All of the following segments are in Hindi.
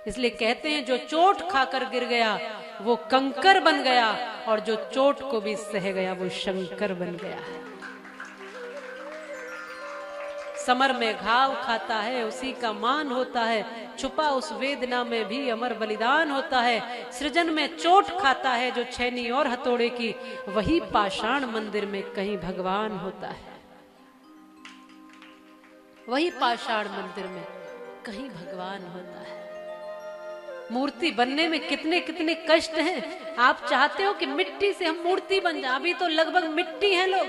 इसलिए कहते हैं जो चोट खाकर गिर गया वो कंकर बन गया, और जो चोट को भी सह गया वो शंकर बन गया है। समर में घाव खाता है उसी का मान होता है, छुपा उस वेदना में भी अमर बलिदान होता है। सृजन में चोट खाता है जो छैनी और हथौड़े की, वही पाषाण मंदिर में कहीं भगवान होता है। वही पाषाण मंदिर में कहीं भगवान होता है। मूर्ति बनने में कितने कितने कष्ट हैं। आप चाहते हो कि मिट्टी से हम मूर्ति बन जाए, अभी तो लगभग मिट्टी है लोग,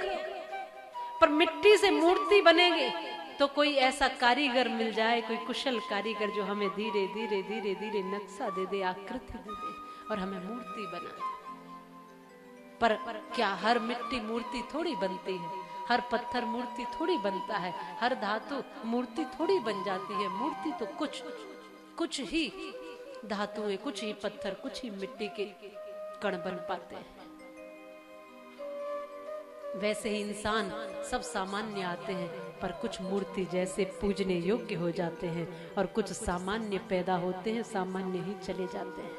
पर मिट्टी से मूर्ति बनेंगे तो कोई ऐसा कारीगर मिल जाए, कोई कुशल कारीगर जो हमें धीरे धीरे धीरे धीरे नक्शा दे दे, आकृति दे दे और हमें मूर्ति बना दे। पर क्या हर मिट्टी मूर्ति थोड़ी बनती है, हर पत्थर मूर्ति थोड़ी बनता है, हर धातु मूर्ति थोड़ी बन जाती है। मूर्ति तो कुछ ही धातुएं, कुछ ही पत्थर, कुछ ही मिट्टी के कण बन पाते हैं। वैसे ही इंसान सब सामान्य आते हैं, पर कुछ मूर्ति जैसे पूजने योग्य हो जाते हैं, और कुछ सामान्य पैदा होते हैं, सामान्य ही चले जाते हैं।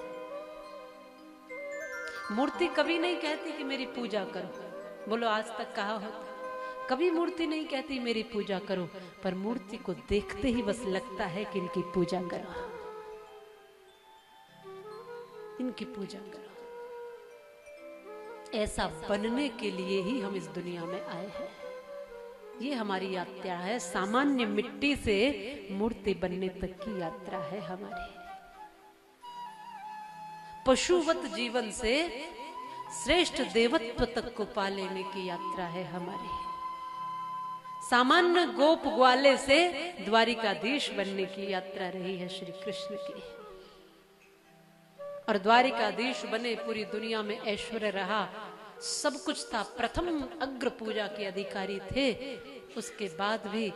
मूर्ति कभी नहीं कहती कि मेरी पूजा करो, बोलो आज तक कहा होता? कभी मूर्ति नहीं कहती मेरी पूजा करो, पर मूर्ति को देखते ही बस लगता है कि इनकी पूजा करो, इनकी पूजा करो। ऐसा बनने के लिए ही हम इस दुनिया में आए हैं। ये हमारी यात्रा है, सामान्य मिट्टी से मूर्ति बनने तक की यात्रा है हमारी। पशुवत जीवन से श्रेष्ठ देवत्व तक को पा लेने की यात्रा है हमारी। सामान्य गोप ग्वाले से द्वारिकाधीश बनने की यात्रा रही है श्री कृष्ण की, और द्वारिकाधीश बने, पूरी दुनिया में ऐश्वर्य रहा, सब कुछ था, प्रथम अग्र पूजा के अधिकारी थे। उसके बाद भी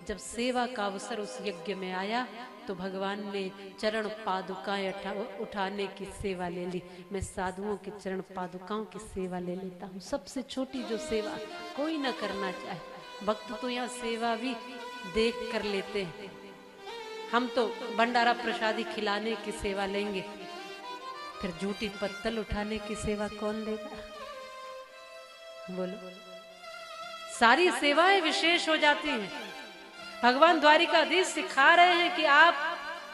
जब सेवा का अवसर उस यज्ञ में आया तो भगवान ने चरण पादुकाएं उठाने की सेवा ले ली। मैं साधुओं के चरण पादुकाओं की सेवा ले लेता हूँ, सबसे छोटी जो सेवा कोई न करना चाहे। भक्त तो यहाँ सेवा भी देख कर लेते हैं, हम तो भंडारा प्रसादी खिलाने की सेवा लेंगे, फिर झूठी पत्तल उठाने की सेवा कौन लेगा? बोलो। सारी सेवाएं विशेष हो जाती हैं। भगवान द्वारिकाधीश सिखा रहे हैं कि आप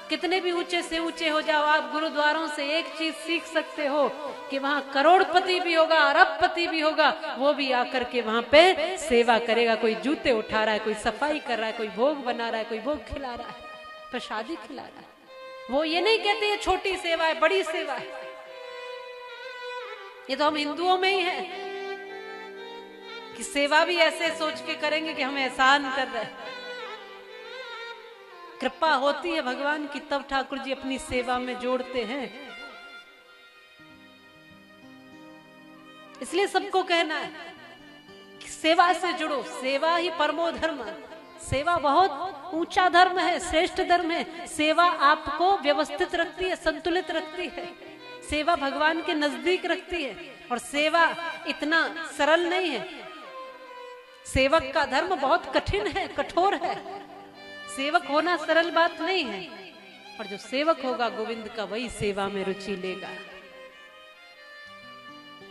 कितने भी ऊंचे से ऊंचे हो जाओ, आप गुरुद्वारों से एक चीज सीख सकते हो कि वहां करोड़पति भी होगा, अरबपति भी होगा, वो भी आकर के वहां पे सेवा करेगा। कोई जूते उठा रहा है, कोई सफाई कर रहा है, कोई भोग बना रहा है, कोई भोग खिला रहा है, प्रसादी खिला रहा है। वो ये नहीं कहते ये छोटी सेवा है, बड़ी सेवा है। ये तो हम हिंदुओं में ही है कि सेवा भी ऐसे सोच के करेंगे कि हम एहसान कर रहे हैं। कृपा होती है भगवान की तब ठाकुर जी अपनी सेवा में जोड़ते हैं। इसलिए सबको कहना है कि सेवा से जुड़ो, सेवा ही परमो धर्म। सेवा बहुत ऊंचा धर्म है, श्रेष्ठ धर्म है। सेवा आपको व्यवस्थित रखती है, संतुलित रखती है, सेवा भगवान के नजदीक रखती है। और सेवा इतना सरल नहीं है, सेवक का धर्म बहुत कठिन है, कठोर है। सेवक होना सरल बात नहीं है, और जो सेवक होगा गोविंद का वही सेवा में रुचि लेगा।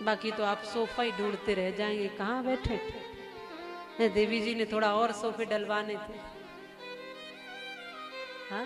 बाकी तो आप सोफा ही ढूंढते रह जाएंगे, कहाँ बैठे। देवी जी ने थोड़ा और सोफे डलवाने थे, हाँ